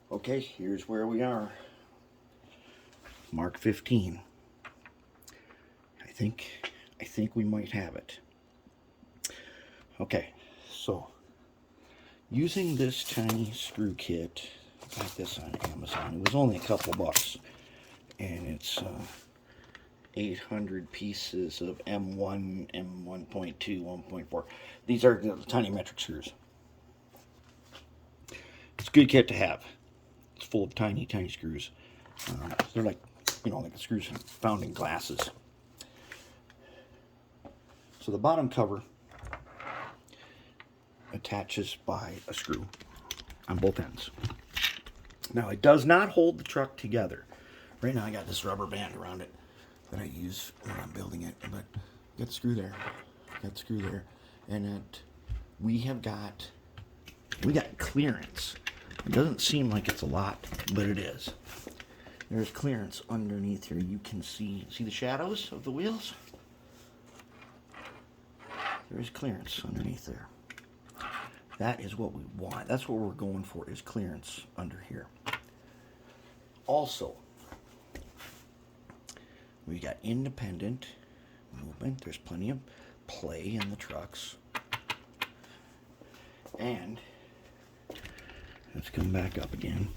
Okay, here's where we are. Mark 15. I think we might have it. Okay, so using this tiny screw kit, I got this on Amazon. It was only a couple bucks, and it's 800 pieces of M1, M1.2, 1.4. These are the tiny metric screws. It's a good kit to have. It's full of tiny, tiny screws. They're like, like the screws found in glasses. So the bottom cover attaches by a screw on both ends. Now it does not hold the truck together. Right now I got this rubber band around it that I use when I'm building it, but got the screw there, and we got clearance. It doesn't seem like it's a lot, but it is. There's clearance underneath here. You can see the shadows of the wheels? There's clearance underneath there. That is what we want. That's what we're going for, is clearance under here. Also, we got independent movement. There's plenty of play in the trucks. And let's come back up again.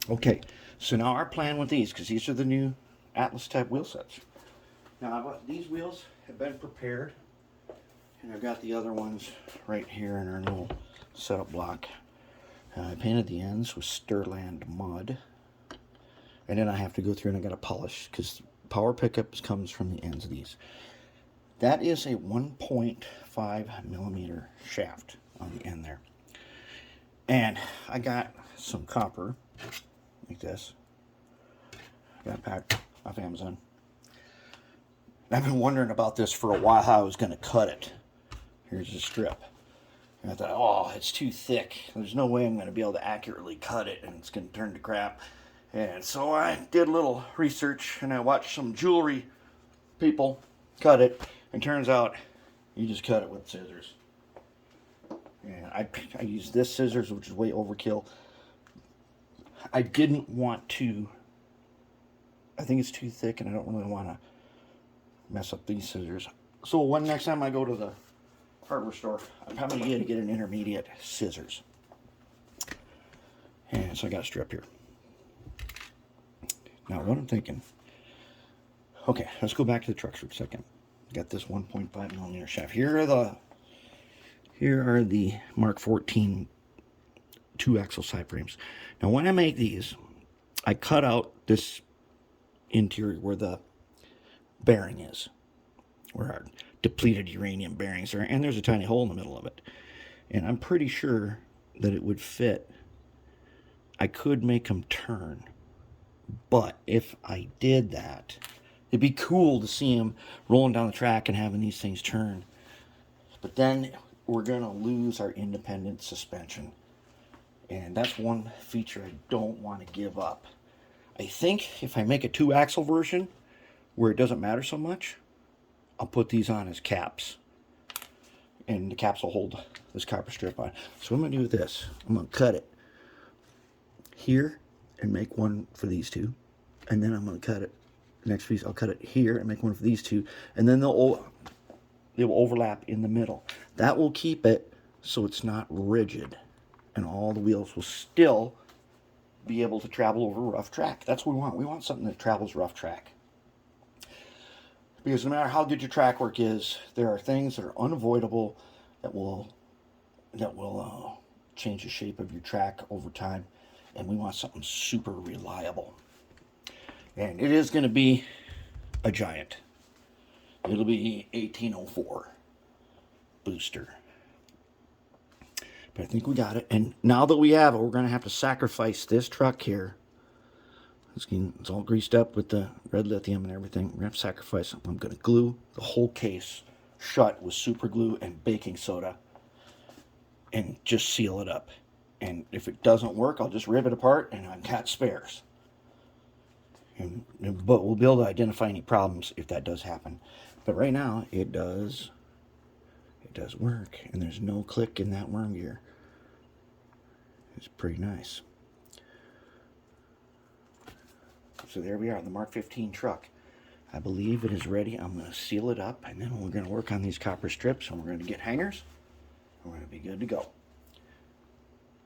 Okay, so now our plan with these, because these are the new Atlas type wheel sets. Now these wheels have been prepared, and I've got the other ones right here in our little setup block. I painted the ends with Stirland mud, and then I have to go through and I got to polish, because power pickups comes from the ends of these. That is a 1.5 millimeter shaft on the end there. And I got some copper, like this. I got it packed off Amazon. I've been wondering about this for a while, how I was going to cut it. Here's a strip. And I thought, oh, it's too thick. There's no way I'm going to be able to accurately cut it, and it's going to turn to crap. And so I did a little research, and I watched some jewelry people cut it. And turns out, you just cut it with scissors. And I used this scissors, which is way overkill. I didn't want to, I think it's too thick, and I don't really want to mess up these scissors. So next time I go to the hardware store, I'm probably going to get an intermediate scissors. And so I got a strip here. Now what I'm thinking, okay, let's go back to the trucks for a second. Got this 1.5 millimeter shaft. Here are the Mark 14 2-axle side frames. Now when I make these, I cut out this interior where the bearing is, where our depleted uranium bearings are, and there's a tiny hole in the middle of it. And I'm pretty sure that it would fit. I could make them turn, but if I did that, it'd be cool to see them rolling down the track and having these things turn. But then we're going to lose our independent suspension. And that's one feature I don't want to give up. I think if I make a 2-axle version where it doesn't matter so much, I'll put these on as caps. And the caps will hold this copper strip on. So what I'm going to do with this, I'm going to cut it here and make one for these two. And then I'm going to cut it, the next piece, I'll cut it here and make one for these two. And then they will overlap in the middle. That will keep it so it's not rigid. And all the wheels will still be able to travel over rough track. That's what we want. We want something that travels rough track. Because no matter how good your track work is, there are things that are unavoidable that will change the shape of your track over time. And we want something super reliable. And it is going to be a giant. It'll be 1804 booster. But I think we got it. And now that we have it, we're going to have to sacrifice this truck here. It's all greased up with the red lithium and everything. We're going to have to sacrifice it. I'm going to glue the whole case shut with super glue and baking soda and just seal it up. And if it doesn't work, I'll just rip it apart, and I've got spares. But we'll be able to identify any problems if that does happen. But right now, it does work, and there's no click in that worm gear. It's pretty nice. So there we are, the Mark 15 truck. I believe it is ready. I'm going to seal it up, and then we're going to work on these copper strips, and we're going to get hangers. We're going to be good to go.